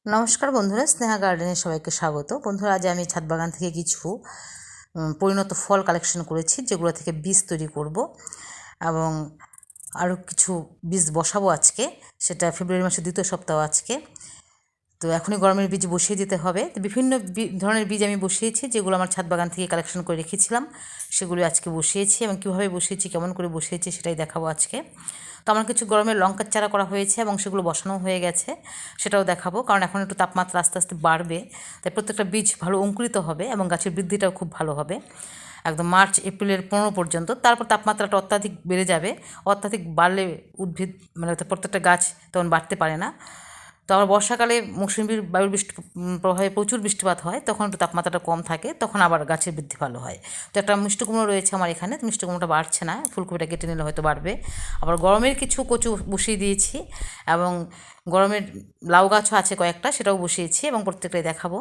নমস্কার বন্ধুরা, স্নেহা গার্ডেনে সবাইকে স্বাগত। বন্ধুরা, আজ আমি ছাদ বাগান থেকে কিছু পরিণত ফল কালেকশন করেছি, যেগুলো থেকে বীজ তৈরি করব এবং আরও কিছু বীজ বসাবো আজকে। সেটা ফেব্রুয়ারি মাসের 2য় সপ্তাহ আজকে। তো এখনই গরমের বীজ বসিয়ে দিতে হবে। তো বিভিন্ন ধরনের বীজ আমি বসিয়েছি, যেগুলো আমার ছাদ বাগান থেকে কালেকশন করে রেখেছিলাম, সেগুলো আজকে বসিয়েছি এবং কীভাবে বসিয়েছি, কেমন করে বসিয়েছি সেটাই দেখাবো আজকে। তো আমার কিছু গরমের লঙ্কার চারা করা হয়েছে এবং সেগুলো বসানো হয়ে গেছে, সেটাও দেখাবো। কারণ এখন একটু তাপমাত্রা আস্তে আস্তে বাড়বে, তাই প্রত্যেকটা বীজ ভালো অঙ্কুরিত হবে এবং গাছের বৃদ্ধিটাও খুব ভালো হবে একদম মার্চ এপ্রিলের 15 পর্যন্ত। তারপর তাপমাত্রাটা অত্যাধিক বেড়ে যাবে। অত্যাধিক বাড়লে উদ্ভিদ প্রত্যেকটা গাছ তখন বাড়তে পারে না। তো আবার বর্ষাকালে মৌসুমী বায়ুর প্রভাবে প্রচুর বৃষ্টিপাত হয়, তখন একটু তাপমাত্রাটা কম থাকে, তখন আবার গাছের বৃদ্ধি ভালো হয়। তো একটা মিষ্টি কুমড়ো রয়েছে আমার এখানে, মিষ্টি কুমড়োটা বাড়ছে না, ফুলকপিটা কেটে নিলে হয়তো বাড়বে। আবার গরমের কিছু কচু বসিয়ে দিয়েছি এবং গরমের লাউ গাছও আছে কয়েকটা, সেটাও বসিয়েছি এবং প্রত্যেকটাই দেখাবো।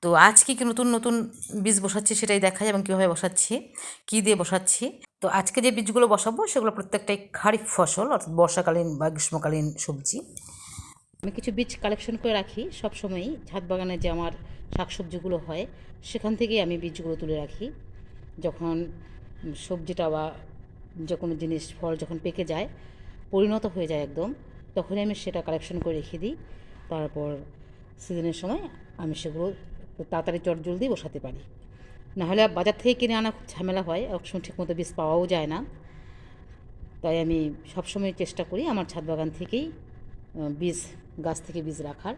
তো আজ কি নতুন নতুন বীজ বসাচ্ছি সেটাই দেখাই এবং কীভাবে বসাচ্ছি, কী দিয়ে বসাচ্ছি। তো আজকে যে বীজগুলো বসাবো সেগুলো প্রত্যেকটাই খারিফ ফসল, অর্থাৎ বর্ষাকালীন বা গ্রীষ্মকালীন সবজি। আমি কিছু বীজ কালেকশন করে রাখি সব সময়ই। ছাদ বাগানে যে আমার শাকসবজিগুলো হয় সেখান থেকেই আমি বীজগুলো তুলে রাখি। যখন সবজিটা বা যে কোনো জিনিস ফল যখন পেকে যায়, পরিণত হয়ে যায় একদম, তখনই আমি সেটা কালেকশন করে রেখে দিই। তারপর সিজনের সময় আমি সেগুলো তাড়াতাড়ি চটজলদি বসাতে পারি। নাহলে বাজার থেকে কিনে আনা খুব ঝামেলা হয়, একসময় ঠিকমতো বীজ পাওয়াও যায় না। তাই আমি সবসময় চেষ্টা করি আমার ছাদ বাগান থেকেই বীজ, গাছ থেকে বীজ রাখার।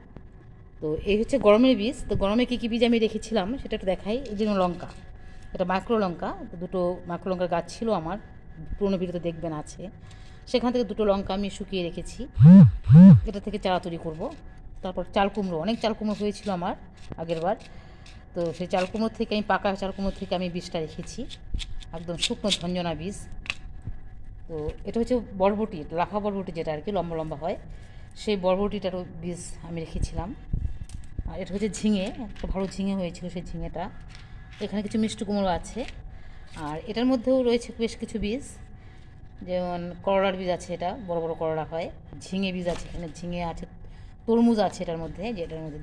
তো এই হচ্ছে গরমের বীজ। তো গরমে কী কী বীজ আমি রেখেছিলাম সেটা একটু দেখাই। এই জন্য লঙ্কা, এটা মাইক্রো লঙ্কা, দুটো মাইক্রো লঙ্কার গাছ ছিল আমার, পুরোনো ভিডিওতে দেখবেন আছে। সেখান থেকে দুটো লঙ্কা আমি শুকিয়ে রেখেছি, এটা থেকে চারা তৈরি করব। তারপর চাল কুমড়ো, অনেক চাল কুমড়ো হয়েছিল আমার আগের বার। তো সেই চাল কুমড়ো থেকে আমি, পাকা চাল কুমড়ো থেকে আমি বীজটা রেখেছি, একদম শুকনো ঝঞ্ঝনা বীজ। তো এটা হচ্ছে বরবটি, লাফা বরবটি যেটা আর কি লম্বা লম্বা হয়, সেই বরবটিটারও বীজ আমি রেখেছিলাম। আর এটা হচ্ছে ঝিঙে, একটা ভালো ঝিঙে হয়েছিল সেই ঝিঙেটা। এখানে কিছু মিষ্টি কুমড়ো আছে, আর এটার মধ্যেও রয়েছে বেশ কিছু বীজ, যেমন করলার বীজ আছে, এটা বড় বড় করলা হয়। ঝিঙে বীজ আছে, এখানে ঝিঙে আছে, তরমুজ আছে এটার মধ্যে, যেটার মধ্যে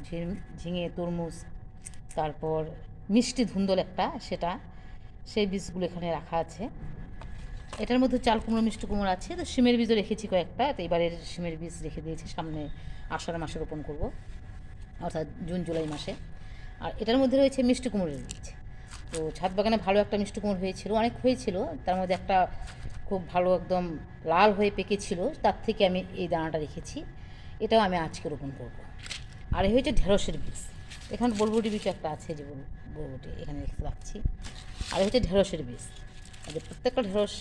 ঝিঙে, তরমুজ, তারপর মিষ্টি ধুন্দল একটা, সেটা, সেই বীজগুলো এখানে রাখা আছে। এটার মধ্যে চাল কুমড়ো, মিষ্টি কুমড়ো আছে। তো শিমের বীজও রেখেছি কয়েকটা, তো এবারের শিমের বীজ রেখে দিয়েছি, সামনে আষাঢ় মাসে রোপণ করব, অর্থাৎ জুন জুলাই মাসে। আর এটার মধ্যে রয়েছে মিষ্টি কুমড়োর বীজ। তো ছাদ বাগানে ভালো একটা মিষ্টি কুমড়ো হয়েছিল, অনেক হয়েছিল, তার মধ্যে একটা খুব ভালো একদম লাল হয়ে পেকেছিল, তার থেকে আমি এই দানাটা রেখেছি, এটাও আমি আজকে রোপণ করব। আর এই হচ্ছে ঢেঁড়সের বীজ, এখানে বরবটি বীজ একটা আছে, যে বরবটি এখানে রেখে রাখছি। আর এই হচ্ছে ঢেঁড়সের বীজ, প্রত্যেকটা ঢেঁড়স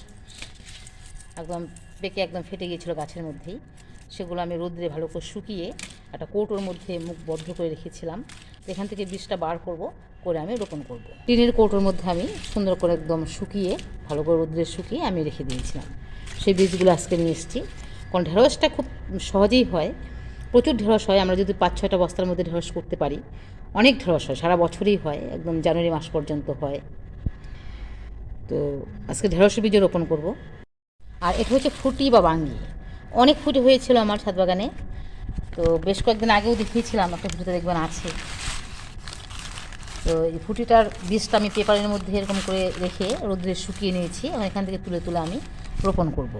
একদম পেকে একদম ফেটে গিয়েছিলো গাছের মধ্যেই, সেগুলো আমি রোদ্রে ভালো করে শুকিয়ে একটা কৌটোর মধ্যে মুখ বদ্ধ করে রেখেছিলাম। এখান থেকে বীজটা বার করব, করে আমি রোপণ করব। টিনের কৌটোর মধ্যে আমি সুন্দর করে একদম শুকিয়ে, ভালো করে রোদ্রে শুকিয়ে আমি রেখে দিয়েছিলাম। সেই বীজগুলো আজকে নিয়ে এসেছি, কারণ ঢেঁড়সটা খুব সহজেই হয়, প্রচুর ঢেঁড়স হয়। আমরা যদি 5-6টা বস্তার মধ্যে ঢেঁড়স করতে পারি, অনেক ঢেঁড়স হয়, সারা বছরই হয়, একদম জানুয়ারি মাস পর্যন্ত হয়। তো আজকে ঢেঁড়সের বীজ রোপণ করব। আর এটা হচ্ছে ফুটি বা বাঙ্গি, অনেক ফুটি হয়েছিল আমার ছাদ বাগানে। তো বেশ কয়েকদিন আগেও দেখিয়েছিলাম, একটা ভিডিওতে দেখবেন আছে। তো এই ফুটিটার বীজটা আমি পেপারের মধ্যে এরকম করে রেখে রোদ্রে শুকিয়ে নিয়েছি এবং এখান থেকে তুলে তুলে আমি রোপণ করব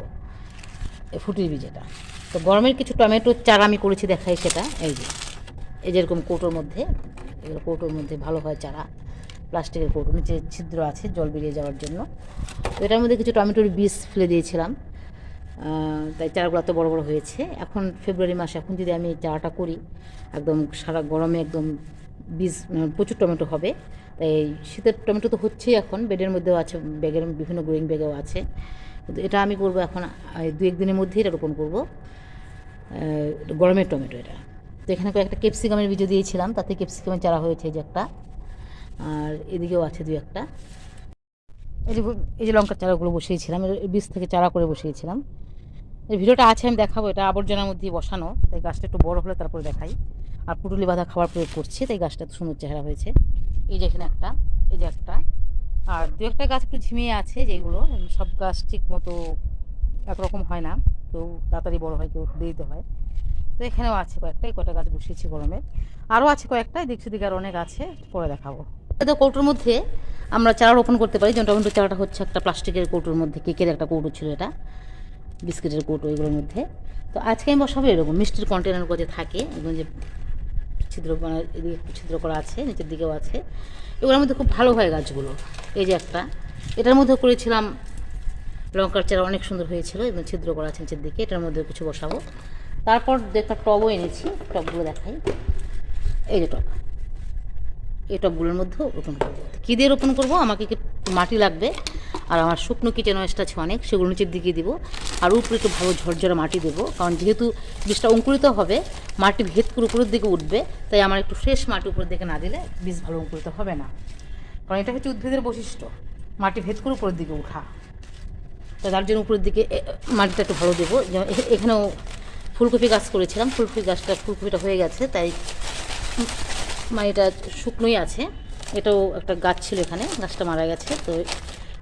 এই ফুটির বীজ। এটা তো গরমের কিছু টমেটোর চারা আমি করেছি, দেখাই সেটা। এই যে এরকম কৌটোর মধ্যে, এগুলো কৌটোর মধ্যে ভালো হয় চারা, প্লাস্টিকের কৌটো, নিচে ছিদ্র আছে জল বেরিয়ে যাওয়ার জন্য। তো এটার মধ্যে কিছু টমেটোর বীজ ফেলে দিয়েছিলাম, তাই চারাগুলো এত বড় বড় হয়েছে। এখন ফেব্রুয়ারি মাসে, এখন যদি আমি চারাটা করি, একদম সারা গরমে একদম বীজ প্রচুর টমেটো হবে। তাই শীতের টমেটো তো হচ্ছেই, এখন বেডের মধ্যেও আছে, ব্যাগের বিভিন্ন গ্রোয়িং ব্যাগেও আছে। কিন্তু এটা আমি করবো এখন 2-1 দিনের মধ্যেই এটা রোপণ করবো, গরমের টমেটো এটা। তো এখানে কয়েকটা ক্যাপসিকামের বীজ দিয়েছিলাম, তাতে ক্যাপসিকামের চারা হয়েছে যে একটা, আর এদিকেও আছে 2-1টা। এই যে লঙ্কার চারাগুলো বসিয়েছিলাম, এর বীজ থেকে চারা করে বসিয়েছিলাম। এই ভিডিওটা আছে, আমি দেখাবো। এটা আবর্জনার মধ্যেই বসানো, তাই গাছটা একটু বড় হলে তারপরে দেখাই। আর পুটুলি বাঁধা খাবার প্রয়োগ করছি, তাই গাছটা এত সুন্দর চেহারা হয়েছে। এই যে এখানে একটা, এই যে একটা, আর 2-1টা গাছ একটু ঝিমিয়ে আছে, যেগুলো সব গাছ ঠিক মতো একরকম হয় না, কেউ তাড়াতাড়ি বড় হয়, কেউ দেরিতে হয়। তো এখানেও আছে কয়েকটাই, কটা গাছ বসিয়েছি গরমে, আরও আছে কয়েকটাই, দেখছি দিকে আর অনেক আছে, পরে দেখাবো। তো কৌটোর মধ্যে আমরা চারা রোপণ করতে পারি। যেমন টমেটো চারাটা হচ্ছে একটা প্লাস্টিকের কৌটোর মধ্যে, কেকের একটা কৌটো ছিল এটা, বিস্কিটের কৌটো, এগুলোর মধ্যে। তো আজকে আমি বসাবো এরকম মিষ্টির কন্টেনারগুলো যে থাকে, এগুলো যে ছিদ্র, মানে এদিকে একটু ছিদ্র করা আছে, নিচের দিকেও আছে, এগুলোর মধ্যে খুব ভালো হয় গাছগুলো। এই যে একটা, এটার মধ্যে করেছিলাম লঙ্কার চারা, অনেক সুন্দর হয়েছিল, এবং ছিদ্র করা আছে নিচের দিকে, এটার মধ্যে কিছু বসাবো। তারপর একটা টবও এনেছি, টবগুলো দেখাই। এই যে টব, এই টবগুলোর মধ্যেও রোপণ করবো। কী দিয়ে রোপণ করবো, আমাকে একটু মাটি লাগবে, আর আমার শুকনো কিচেন ওয়েস্ট আছে অনেক, সেগুলো নিচের দিকে দিব, আর উপরে একটু ভালো ঝরঝরে মাটি দেবো, কারণ যেহেতু বীজটা অঙ্কুরিত হবে, মাটি ভেদ করে উপরের দিকে উঠবে, তাই আমার একটু ফ্রেশ মাটি উপরের দিকে না দিলে বীজ ভালো অঙ্কুরিত হবে না। কারণ এটা হচ্ছে উদ্ভিদের বৈশিষ্ট্য, মাটি ভেদ করে উপরের দিকে ওঠা। তাই তার জন্য উপরের দিকে মাটিটা একটু ভালো দেবো। যেমন এখানেও ফুলকপি গাছ করেছিলাম, ফুলকপিটা হয়ে গেছে, তাই মাটিটা শুকনোই আছে। এটাও একটা গাছ ছিল এখানে, গাছটা মারা গেছে, তো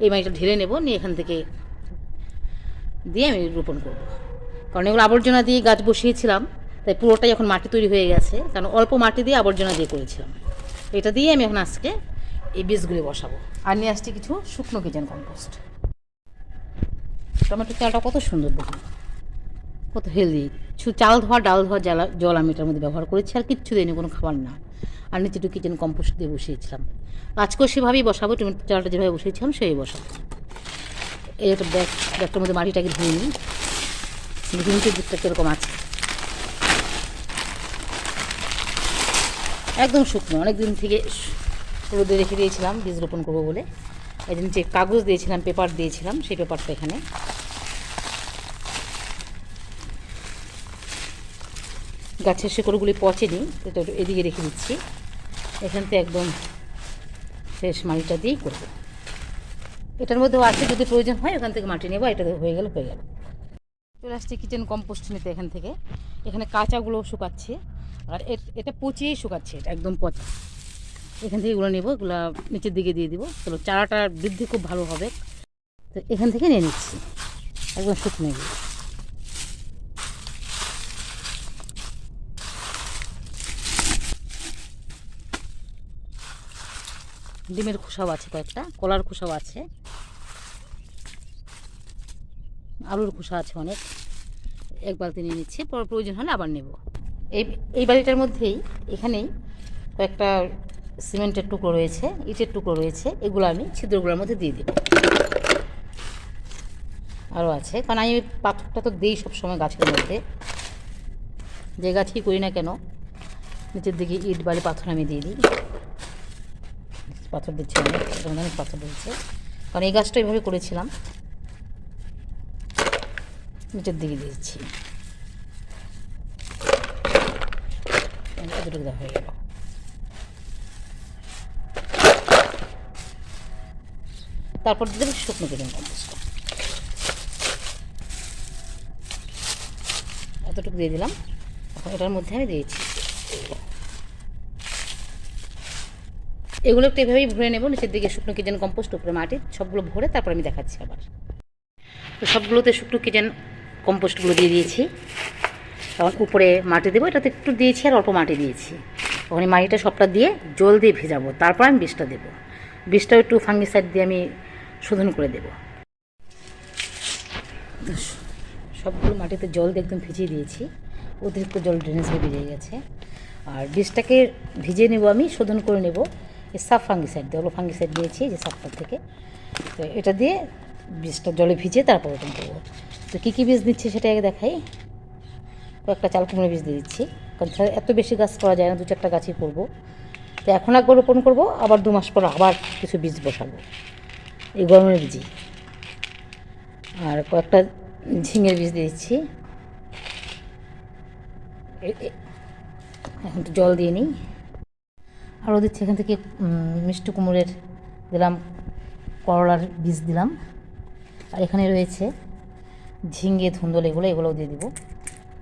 এই মাটিটা ঢেলে নেব, নিয়ে এখান থেকে দিয়ে আমি রোপণ করব। কারণ এগুলো আবর্জনা দিয়ে গাছ বসিয়েছিলাম, তাই পুরোটাই এখন মাটি তৈরি হয়ে গেছে, কারণ অল্প মাটি দিয়ে আবর্জনা দিয়ে করেছিলাম। এটা দিয়ে আমি এখন আজকে এই বীজগুলি বসাবো। আর নিয়ে আসছি কিছু শুকনো কিচেন কম্পোস্ট। টমেটো চালটা কত সুন্দর, দেখুন কত হেলদি। চাল ধোয়া, ডাল ধোয়া জল আমি এটার মধ্যে ব্যবহার করেছি, আর কিচ্ছু দিইনি, কোনো খাবার না। আর নিচে একটু কিচেন কম্পোস্ট দিয়ে বসিয়েছিলাম। আজকেও সেভাবেই বসাবো, টমেটো চালটা যেভাবে বসিয়েছিলাম সেই বসাবো। এই একটা ব্যাগটার মধ্যে মাটিটাকে ধুয়ে নিই, নিচের দিকটা কীরকম আছে। একদম শুকনো, অনেক দিন থেকে রোদে রেখে দিয়েছিলাম বীজ রোপণ করবো বলে। এই যে নিচে কাগজ দিয়েছিলাম, পেপার দিয়েছিলাম, সেই পেপারটা এখানে। গাছের শেকড়গুলি পচেনি, এটা এদিকে রেখে দিচ্ছি। এখান থেকে একদম ফ্রেশ মাটিটা দিয়েই করবো। এটার মধ্যেও আছে, যদি প্রয়োজন হয় ওখান থেকে মাটি নেবো, এটা হয়ে গেল। চলে আসছে কিচেন কম্পোস্ট নিতে এখান থেকে। এখানে কাঁচাগুলো শুকাচ্ছে, আর এটা পচিয়েই শুকাচ্ছে, এটা একদম পচা। এখান থেকে এগুলো নেবো, এগুলো নিচের দিকে দিয়ে দিব, তাহলে চারাটার বৃদ্ধি খুব ভালো হবে। তো এখান থেকে নিয়ে নিচ্ছি একদম শুকনো এগুলো। ডিমের খোসাও আছে কয়েকটা, কলার খোসাও আছে, আলুর খোসা আছে অনেক। এক বালতি নিয়ে নিচ্ছি, পর প্রয়োজন হলে আবার নেব। এই বাড়িটার মধ্যেই, এখানেই কয়েকটা সিমেন্টের টুকরো রয়েছে, ইটের টুকরো রয়েছে, এগুলো আমি ছিদ্রগুলোর মধ্যে দিয়ে দেব। আরও আছে, কারণ আমি পাথরটা তো দিই সবসময় গাছের মধ্যে, যে গাছই করি না কেন নিচের দিকে ইট বালি পাথর আমি দিয়ে দিই। পাথর দিচ্ছি অনেক পাথর দিচ্ছে, কারণ এই গাছটা এইভাবে করেছিলাম, নিচের দিকে দিয়েছি। এতটুকু দেওয়া হয়ে গেল। তারপর দিয়ে দেবো শুকনো কিচেন কম্পোস্টটা, এতটুকু দিয়ে দিলাম। এখন এটার মধ্যে আমি দিয়েছি, এগুলো একটু এভাবেই ভরে নেব। নিচের দিকে শুকনো কিচেন কম্পোস্ট, উপরে মাটি, সবগুলো ভরে তারপর আমি দেখাচ্ছি আবার। তো সবগুলোতে শুকনো কিচেন কম্পোস্টগুলো দিয়ে দিয়েছি, তখন উপরে মাটি দেবো, এটাতে একটু দিয়েছি আর অল্প মাটি দিয়েছি। তখন এই মাটিটা সবটা দিয়ে জল দিয়ে ভেজাবো, তারপর আমি বীজটা দেবো। বীজটাও একটু ফাঙ্গিসাইড দিয়ে আমি শোধন করে দেব। সবগুলো মাটিতে জল দিয়ে একদম ভিজিয়ে দিয়েছি, অতিরিক্ত জল ড্রেনেজ হয়ে ভিজে গেছে। আর বীজটাকে ভিজিয়ে নেব, আমি শোধন করে নেব এই সাফ ফাঙ্গিসাইড দিয়ে। ওগুলো ফাঙ্গিসাইড দিয়েছি যে সাফটার থেকে, তো এটা দিয়ে বীজটা জলে ভিজিয়ে তারপর রোপণ করবো। তো কী কী বীজ দিচ্ছি সেটা আগে দেখাই। কয়েকটা চাল কুমড়ো বীজ দিয়ে দিচ্ছি, কারণ এত বেশি গাছ করা যায় না, 2-4টা গাছই করবো। তো এখন একবার রোপণ করবো, আবার 2 মাস পর আবার কিছু বীজ বসাবো, এই গরমের বীজই। আর কয়েকটা ঝিঙের বীজ দিয়ে দিচ্ছি। এখন তো জল দিয়ে নিই। আরও দিচ্ছি এখান থেকে মিষ্টি কুমড়োর দিলাম, করলার বীজ দিলাম, আর এখানে রয়েছে ঝিঙে ধুন্দল, এগুলোও দিয়ে দিব।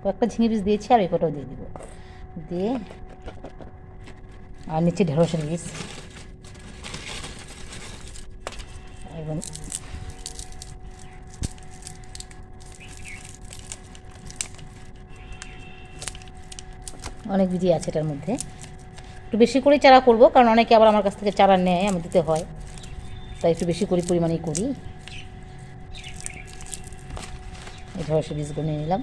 কয়েকটা ঝিঙে বীজ দিয়েছি, আর এই কটাও দিয়ে দিব, দিয়ে আর নিচে ঢেঁড়সের বীজ এবং অনেক বীজই আছে এটার মধ্যে। একটু বেশি করেই চারা করব, কারণ অনেকে আবার আমার কাছ থেকে চারা নেয়, আমি দিতে হয়, তাই একটু বেশি করে পরিমাণেই করি। এই ঢেঁড়সের বীজগুলো নিয়ে নিলাম।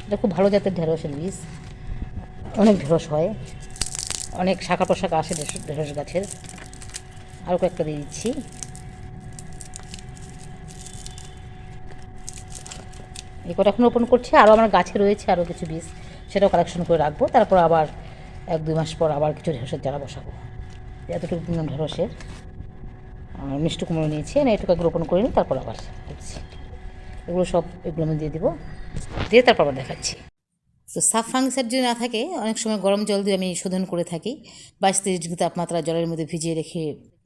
এটা খুব ভালো জাতের ঢেঁড়সের বীজ, অনেক ঢেঁড়স হয়, অনেক শাখা প্রশাখা আসে ঢেঁড়স গাছের। আরও কয়েকটা দিয়ে দিচ্ছি। এই কটা এখন রোপণ করছি, আরও আমার গাছে রয়েছে আরও কিছু বীজ, সেটাও কালেকশন করে রাখবো। তারপর আবার 1-2 মাস পর আবার কিছু ঢেঁড়সের চারা বসাবো। এতটুকু ঢেঁড়সের মিষ্টি কুমড়ো নিয়েছি, এটুকু রোপণ করে নিই, তারপর আবার করছি। এগুলো আমি দিয়ে দিব, দিয়ে তারপর আবার দেখাচ্ছি। তো সাব ফাঙ্গিসাইড যদি না থাকে, অনেক সময় গরম জল দিয়ে আমি শোধন করে থাকি। 22-23 ডিগ্রি তাপমাত্রা জলের মধ্যে ভিজিয়ে রেখে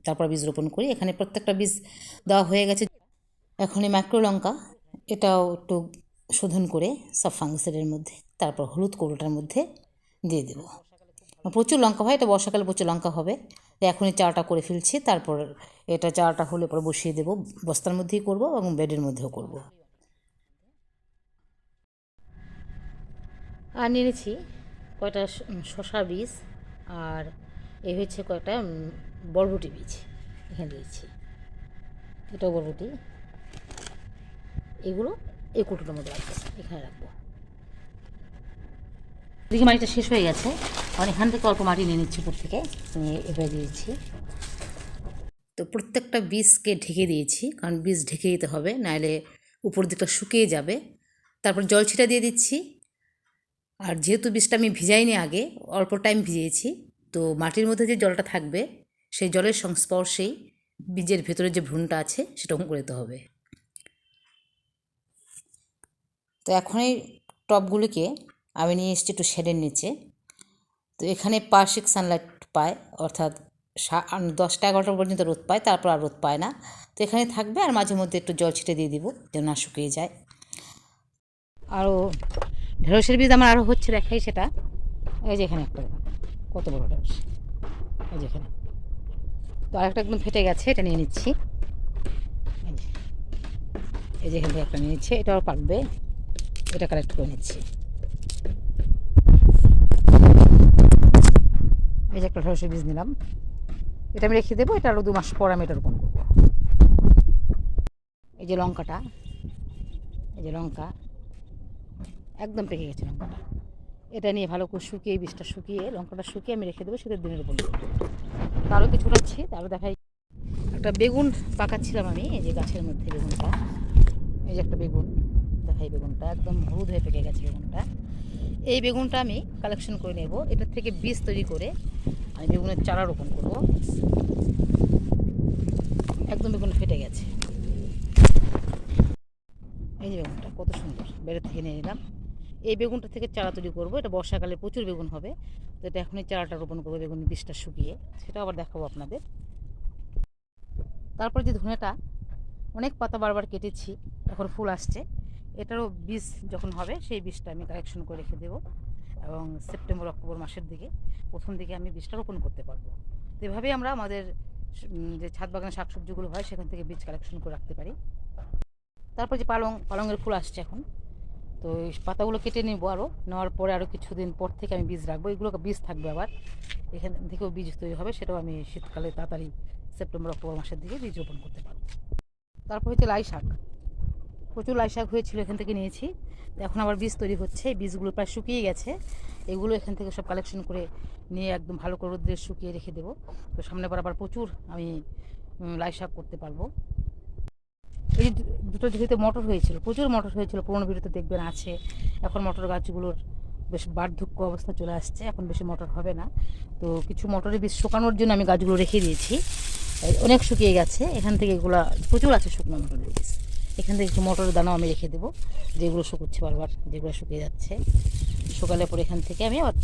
তারপর বীজ রোপণ করি। এখানে প্রত্যেকটা বীজ দেওয়া হয়ে গেছে। এখন এই ম্যাক্রো লঙ্কা, এটাও একটু শোধন করে সাব ফাঙ্গিসাইডের মধ্যে, তারপর হলুদ কৌটোটার মধ্যে দিয়ে দেবো। প্রচুর লঙ্কা হয়, এটা বর্ষাকালে প্রচুর লঙ্কা হবে। এখনই চারাটা করে ফেলছি, তারপর এটা চারাটা হলে পরে বসিয়ে দেবো। বস্তার মধ্যেই করব এবং বেডের মধ্যেও করব। আর নিয়ে নিয়েছি কয়টা শশা বীজ, আর এই হচ্ছে কয়টা বরবটি বীজ এখানে দিয়েছি। এটাও বরবটি, এগুলো এই কুটোটার মধ্যে রাখবো, এখানে রাখবো। এদিকে মাটিটা শেষ হয়ে গেছে, আর এখান থেকে অল্প মাটি নিয়ে নিচ্ছি উপর থেকে, নিয়ে এভাবে দিয়েছি। তো প্রত্যেকটা বীজকে ঢেকে দিয়েছি, কারণ বীজ ঢেকে দিতে হবে, নাহলে উপর দিকটা শুকিয়ে যাবে। তারপর জল ছিটা দিয়ে দিচ্ছি। আর যেহেতু বীজটা আমি ভিজাইনি আগে, অল্প টাইম ভিজিয়েছি, তো মাটির মধ্যে যে জলটা থাকবে সেই জলের সংস্পর্শেই বীজের ভেতরে যে ভ্রূণটা আছে সেটা অঙ্কুর করতে হবে। তো এখন এই টবগুলিকে আমি নিয়ে এসেছি একটু শেডের নিচে। তো এখানে পার্শ্বিক সানলাইট পায়, অর্থাৎ 10টা-11টা পর্যন্ত রোদ পায়, তারপর আর রোদ পায় না। তো এখানে থাকবে, আর মাঝে মধ্যে একটু জল ছিটে দিয়ে দিব যেন না শুকিয়ে যায়। আরও ঢেঁড়সের বীজ আমার আরও হচ্ছে, দেখাই সেটা। এই যে এখানে একটা, কত বড় ঢেঁড়স, এই যে এখানে। তো আরেকটা একদম ফেটে গেছে, এটা নিয়ে নিচ্ছি। এই যে এখান থেকে একটা নিয়ে নিচ্ছে, এটাও পাকবে, এটা কালেক্ট করে নিচ্ছি। এই যে একটা ঢেঁড়সের বীজ নিলাম, এটা আমি রেখে দেবো, এটা আরও 2 মাস পর আমি এটা রোপণ করবো। এই যে লঙ্কাটা, এই যে লঙ্কা একদম পেকে গেছে লঙ্কাটা, এটা নিয়ে ভালো করে শুকিয়ে, বীজটা শুকিয়ে, লঙ্কাটা শুকিয়ে আমি রেখে দেবো, শীতের দিনে রোপণ করবো। তারও কিছু রাখছি, তারও দেখাই। একটা বেগুন পাকাচ্ছিলাম আমি, এই যে গাছের মধ্যে বেগুনটা, এই যে একটা বেগুন দেখাই, বেগুনটা একদম হলুদ হয়ে পেকে গেছে বেগুনটা। এই বেগুনটা আমি কালেকশন করে নেব, এটার থেকে বীজ তৈরি করে আমি বেগুনের চারা রোপণ করব। একদম বেগুন ফেটে গেছে, এই যে বেগুনটা কত সুন্দর, বেড়ে থেকে নিয়ে নিলাম। এই বেগুনটা থেকে চারা তৈরি করব, এটা বর্ষাকালে প্রচুর বেগুন হবে। তো এটা এখনই চারাটা রোপণ করবো, বেগুন বীজটা শুকিয়ে, সেটা আবার দেখাবো আপনাদের। তারপর যে ধনেটা, অনেক পাতা বারবার কেটেছি, এখন ফুল আসছে, এটারও বীজ যখন হবে সেই বীজটা আমি কালেকশন করে রেখে দেবো, এবং সেপ্টেম্বর-অক্টোবর মাসের দিকে প্রথম দিকে আমি বীজটা রোপণ করতে পারবো। তো এভাবেই আমরা আমাদের যে ছাদ বাগানে শাকসবজিগুলো হয় সেখান থেকে বীজ কালেকশন করে রাখতে পারি। তারপর যে পালংয়ের ফুল আসছে এখন, তো এই পাতাগুলো কেটে নেবো, আরও নেওয়ার পরে আরও কিছুদিন পর থেকে আমি বীজ রাখবো, এগুলো বীজ থাকবে আবার, এখান থেকেও বীজ তৈরি হবে, সেটাও আমি শীতকালে তাড়াতাড়ি সেপ্টেম্বর-অক্টোবর মাসের দিকে বীজ রোপণ করতে পারবো। তারপর হচ্ছে লাই শাক, প্রচুর লাই শাক হয়েছিল, এখান থেকে নিয়েছি, এখন আবার বীজ তৈরি হচ্ছে, বীজগুলো প্রায় শুকিয়ে গেছে, এগুলো এখান থেকে সব কালেকশন করে নিয়ে একদম ভালো করে রোদ্রে শুকিয়ে রেখে দেবো। তো সামনে পর আবার প্রচুর আমি লাই শাক করতে পারবো। এই দুটো ঝুড়িতে মটর হয়েছিল, প্রচুর মটর হয়েছিল, পুরোনো ভিডিওতে দেখবেন আছে। এখন মটর গাছগুলোর বেশ বার্ধক্য অবস্থা চলে আসছে, এখন বেশি মটর হবে না। তো কিছু মটরের বীজ শুকানোর জন্য আমি গাছগুলো রেখে দিয়েছি, অনেক শুকিয়ে গেছে, এখান থেকে এগুলো প্রচুর আছে শুকনো মটরের বীজ, এখান থেকে একটু মটরের দানাও আমি রেখে দেবো, যেগুলো শুকোচ্ছে বারবার, যেগুলো শুকিয়ে যাচ্ছে, শুকালে পরে এখান থেকে আমি আবার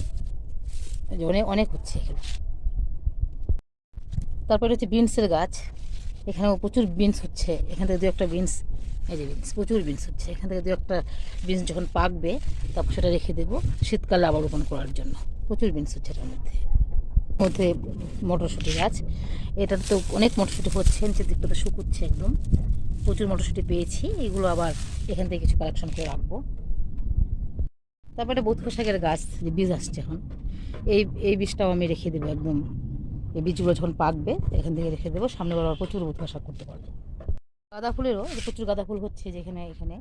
অনেক অনেক হচ্ছে এখানে। তারপরে হচ্ছে বিনসের গাছ, এখানেও প্রচুর বিনস হচ্ছে, এখান থেকে 2-1টা বিনস, এই যে বিনস, প্রচুর বিনস হচ্ছে, এখান থেকে 2-1টা বিনস যখন পাকবে তারপর সেটা রেখে দেবো শীতকালে আবার রোপণ করার জন্য। প্রচুর বিনস হচ্ছে এটার মধ্যে মটরশুঁটি গাছ, এটার তো অনেক মটরশুঁটি হচ্ছে, নিচের দিকটা তো শুকুচ্ছে একদম, প্রচুর মটরশুঁটি পেয়েছি, এগুলো আবার এখান থেকে কিছু কালেকশন করে রাখবো। তারপরে বৌথ শাকের গাছ যে বীজ আসছে এখন, এই বীজটাও আমি রেখে দেবো একদম। এই বীজগুলো যখন পাকবে এখান থেকে রেখে দেবো, সামনে বার প্রচুর বৌথ শাক করতে পারবো। গাঁদা ফুলেরও প্রচুর গাঁদা ফুল হচ্ছে যেখানে এখানে,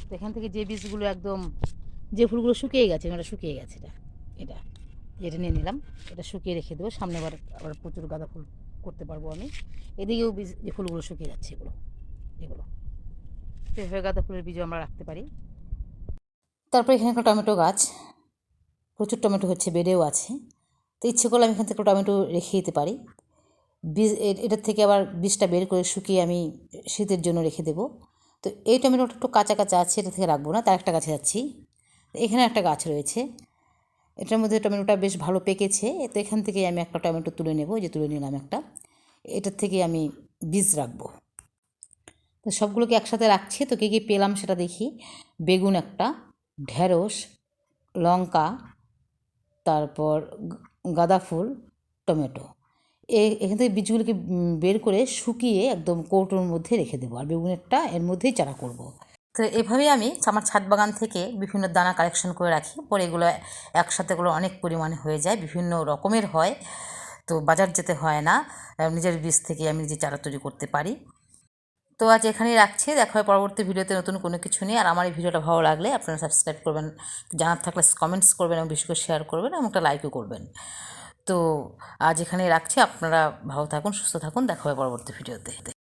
তো এখান থেকে যে বীজগুলো একদম, যে ফুলগুলো শুকিয়ে গেছে, এটা শুকিয়ে গেছে, এটা এটা নিয়ে নিলাম, এটা শুকিয়ে রেখে দেবো, সামনে আবার প্রচুর গাঁদা ফুল করতে পারবো আমি। এদিকেও বীজ, যে ফুলগুলো শুকিয়ে যাচ্ছে এগুলো এভাবে গাঁদা ফুলের বীজও আমরা রাখতে পারি। তারপর এখানে একটা টমেটো গাছ, প্রচুর টমেটো হচ্ছে, বেড়েও আছে। তো ইচ্ছে করলে আমি এখান থেকে টমেটো রেখে দিতে পারি। বীজ এটার থেকে আবার বীজটা বের করে শুকিয়ে আমি শীতের জন্য রেখে দেবো। তো এই টমেটোটা একটু কাঁচা কাঁচা আছে, এটা থেকে রাখবো না, তার একটা গাছে যাচ্ছি। এখানে একটা গাছ রয়েছে, এটার মধ্যে টমেটোটা বেশ ভালো পেকেছে, তো এখান থেকে আমি একটা টমেটো তুলে নেব, যে তুলে নিলাম একটা, এটার থেকে আমি বীজ রাখবো। তো সবগুলোকে একসাথে রাখছি। তো কী কী পেলাম সেটা দেখি। বেগুন একটা, ঢেঁড়স, লঙ্কা, তারপর গাঁদা ফুল, টমেটো। এখান থেকে বীজগুলোকে বের করে শুকিয়ে একদম কৌটোর মধ্যে রেখে দেবো, আর বেগুনেরটা এর মধ্যেই চারা করব। তো এভাবেই আমি আমার ছাদ বাগান থেকে বিভিন্ন দানা কালেকশন করে রাখি, পরে এগুলো একসাথে এগুলো অনেক পরিমাণে হয়ে যায়, বিভিন্ন রকমের হয়, তো বাজার যেতে হয় না, নিজের বীজ থেকে আমি নিজে চারা তৈরি করতে পারি। তো আজ এখানেই রাখছি, দেখা হয় পরবর্তী ভিডিওতে নতুন কোনো কিছু নিয়ে। আর আমার এই ভিডিওটা ভালো লাগলে আপনারা সাবস্ক্রাইব করবেন, জানার থাকলে কমেন্টস করবেন এবং বেশি করে শেয়ার করবেন এবং একটা লাইকও করবেন। তো আজ এখানেই রাখছি, আপনারা ভালো থাকুন, সুস্থ থাকুন, দেখা হবে পরবর্তী ভিডিওতে।